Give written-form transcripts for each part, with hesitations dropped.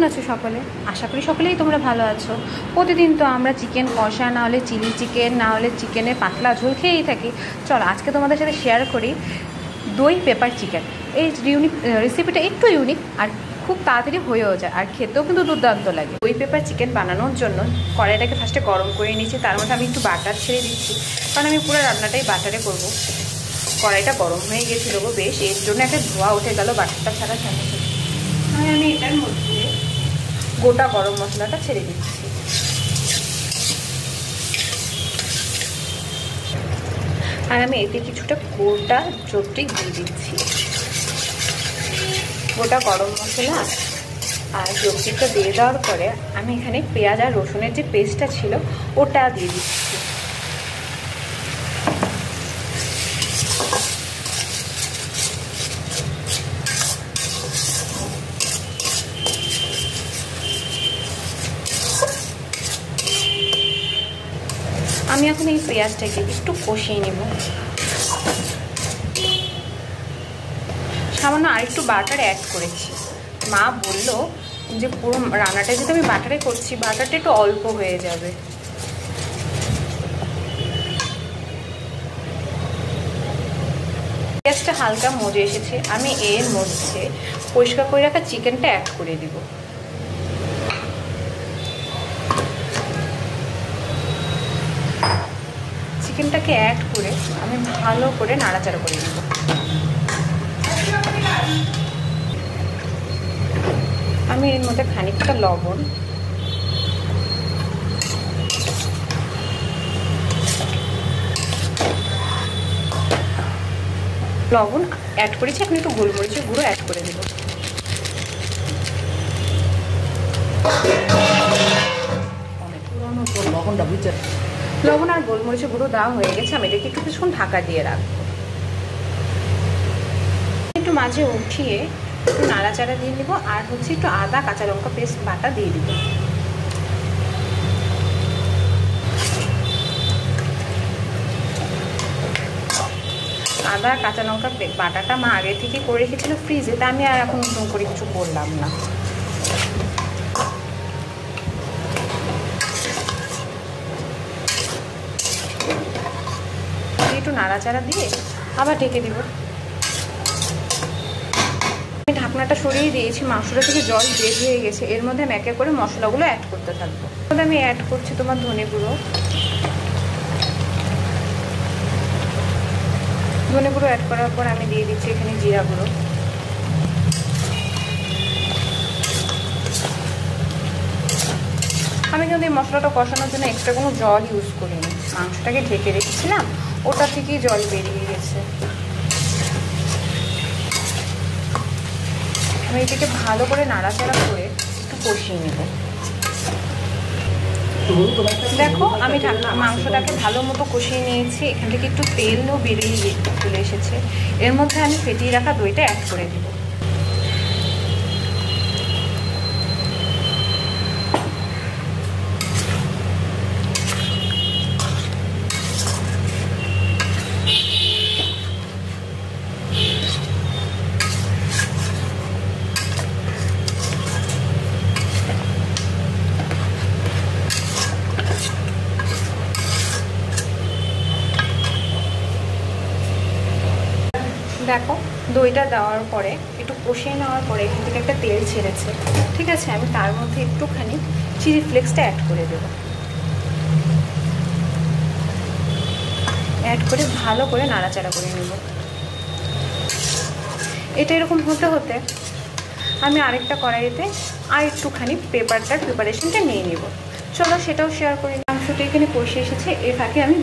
কেমন আছো সকলে? আশা করি সকলেই তোমরা ভালো আছো। প্রতিদিন তো আমরা চিকেন কষা, না হলে চিলি চিকেন, না হলে চিকেনের পাতলা ঝোল খেয়েই থাকি। চলো আজকে তোমাদের সাথে শেয়ার করি দই পেপার চিকেন। এই রেসিপিটা একটু ইউনিক আর খুব তাড়াতাড়ি হয়েও যায়, আর খেতেও কিন্তু দুর্দান্ত লাগে। দই পেপার চিকেন বানানোর জন্য কড়াইটাকে ফার্স্টে গরম করে নিয়েছি, তার মধ্যে আমি একটু বাটার ছেড়ে দিচ্ছি, কারণ আমি পুরো রান্নাটাই বাটারে করব। কড়াইটা গরম হয়ে গেছিলো গো বেশ, এর জন্য একটা ধোয়া উঠে গেল বাটারটা ছাড়া সাথে সাথে। আমি এটার মধ্যে গোটা গরম মশলাটা ছেড়ে দিচ্ছি। আর আমি এতে কিছুটা গোটা জোট্রিক দিয়ে দিচ্ছি। গোটা গরম মশলা আর জোট্রিকটা দিয়ে দেওয়ার পরে আমি এখানে পেঁয়াজ আর রসুনের যে পেস্টটা ছিল ওটা দিয়ে দিচ্ছি। আমি এখন এই পেঁয়াজটাকে একটু কষিয়ে নেব। সামান্য আরেকটু বাটার অ্যাড করেছি। মা বললো যে পুরো রান্নাটা যেহেতু আমি বাটারে করছি, বাটারটা একটু অল্প হয়ে যাবে। পেঁয়াজটা হালকা মজে এসেছে, আমি এর মধ্যে পরিষ্কার করে রাখা চিকেনটা অ্যাড করে দিব। চিকেনটাকে অ্যাড করে আমি ভালো করে নাড়াচাড়া করে নেব। আমি এর মধ্যে খানিকটা লবণ, অ্যাড করেছি, এখন একটু গোলমরিচের গুঁড়ো অ্যাড করে দেব। লবণ আর গোলমরিচের গুঁড়ো দেওয়া হয়ে গেছে, আমি এটাকে একটু কিছুক্ষণ ঢাকা দিয়ে রাখবো। একটু মাঝে উঠিয়ে একটু নাড়াচাড়া দিয়ে নেবো, আর হচ্ছে একটু আদা কাঁচা লঙ্কা পেস্ট বাটা দিয়ে দিব। আদা কাঁচা লঙ্কা বাটাটা মা আগে থেকে করে রেখেছিল ফ্রিজে, তা আমি আর এখন নতুন করে কিছু করলাম না। একটু নাড়াচাড়া দিয়ে আবার ঢেকে দিব। আমি ঢাকনাটা সরিয়ে দিয়েছি, মাংসটা থেকে জল বের হয়ে গেছে। এর মধ্যে আমি একে করে মশলাগুলো অ্যাড করতে থাকবো। আমি অ্যাড করছি তোমার ধনে গুঁড়ো অ্যাড করার পর আমি দিয়ে দিচ্ছি এখানে জিরা গুঁড়ো। আমি কিন্তু এই মশলাটা কষানোর জন্য এক্সট্রা কোনো জল ইউজ করিনি, মাংসটাকে ঢেকে রেখেছিলাম, ওটা থেকেই জল বেরিয়ে গেছে। আমি এটাকে ভালো করে নাড়াচাড়া করে একটু কষিয়ে নেব। দেখো আমি মাংসটাকে ভালো মতো কষিয়ে নিয়েছি, এখান থেকে একটু তেলও বেরিয়ে চলে এসেছে। এর মধ্যে আমি ফেটিয়ে রাখা দইটা অ্যাড করে দেব। দেখো দইটা দেওয়ার পরে একটু কষিয়ে নেওয়ার পরে এখান থেকে একটা তেল ছেড়েছে, ঠিক আছে। আমি তার মধ্যে একটুখানি চিলি ফ্লেক্সটা অ্যাড করে দেবো। অ্যাড করে ভালো করে নাড়াচাড়া করে নেব। এটা এরকম হতে হতে আমি আরেকটা কড়াইতে আর একটুখানি পেপারটার প্রিপারেশনটা নিয়ে নেব। চলো সেটাও শেয়ার করি। মাংসটা এখানে কষে এসেছে, এর ফাঁকে আমি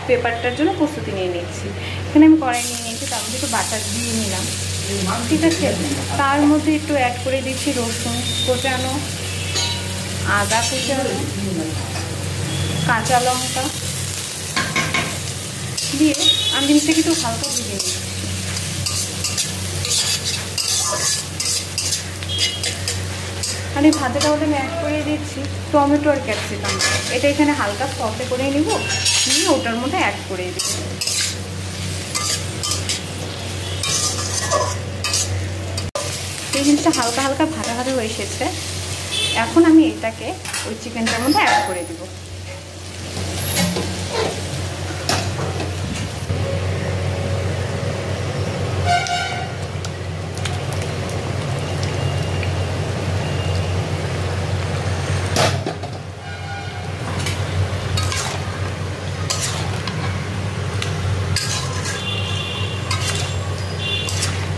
পেপারটার জন্য প্রস্তুতি নিয়ে নিচ্ছি। এখানে আমি কড়াই নিয়ে নিয়েছি, তার মধ্যে একটু বাটার দিয়ে নিলাম, ঠিক আছে। তার মধ্যে একটু অ্যাড করে দিচ্ছি রসুন কোচানো, আদা কোচানো, কাঁচা লঙ্কা দিয়ে আমি জিনিসটাকে একটু হালকা ভেজে নিচ্ছি। আর এই ভাজাটা ওটা আমি অ্যাড করে দিচ্ছি টমেটো আর ক্যাপসিকাম। এটা এখানে হালকা সসে করে নিব, নিয়ে ওটার মধ্যে অ্যাড করে দিচ্ছি। এই জিনিসটা হালকা হালকা ভাজা ভাজা হয়ে এসেছে। এখন আমি এটাকে ওই চিকেনটার মধ্যে অ্যাড করে দিব।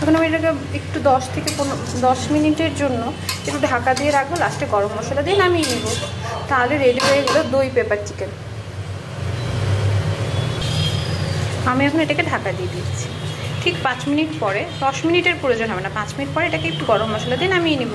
এখন আমি এটাকে একটু 10 মিনিটের জন্য একটু ঢাকা দিয়ে রাখবো, লাস্টে গরম মশলা দিয়ে নামিয়ে নেব। তাহলে রেডি হয়ে গেল দই পেপার চিকেন। আমি এখন এটাকে ঢাকা দিয়ে দিচ্ছি। ঠিক 5 মিনিট পরে, 10 মিনিটের প্রয়োজন হবে না, 5 মিনিট পরে এটাকে একটু গরম মশলা দিয়ে নামিয়ে নেব।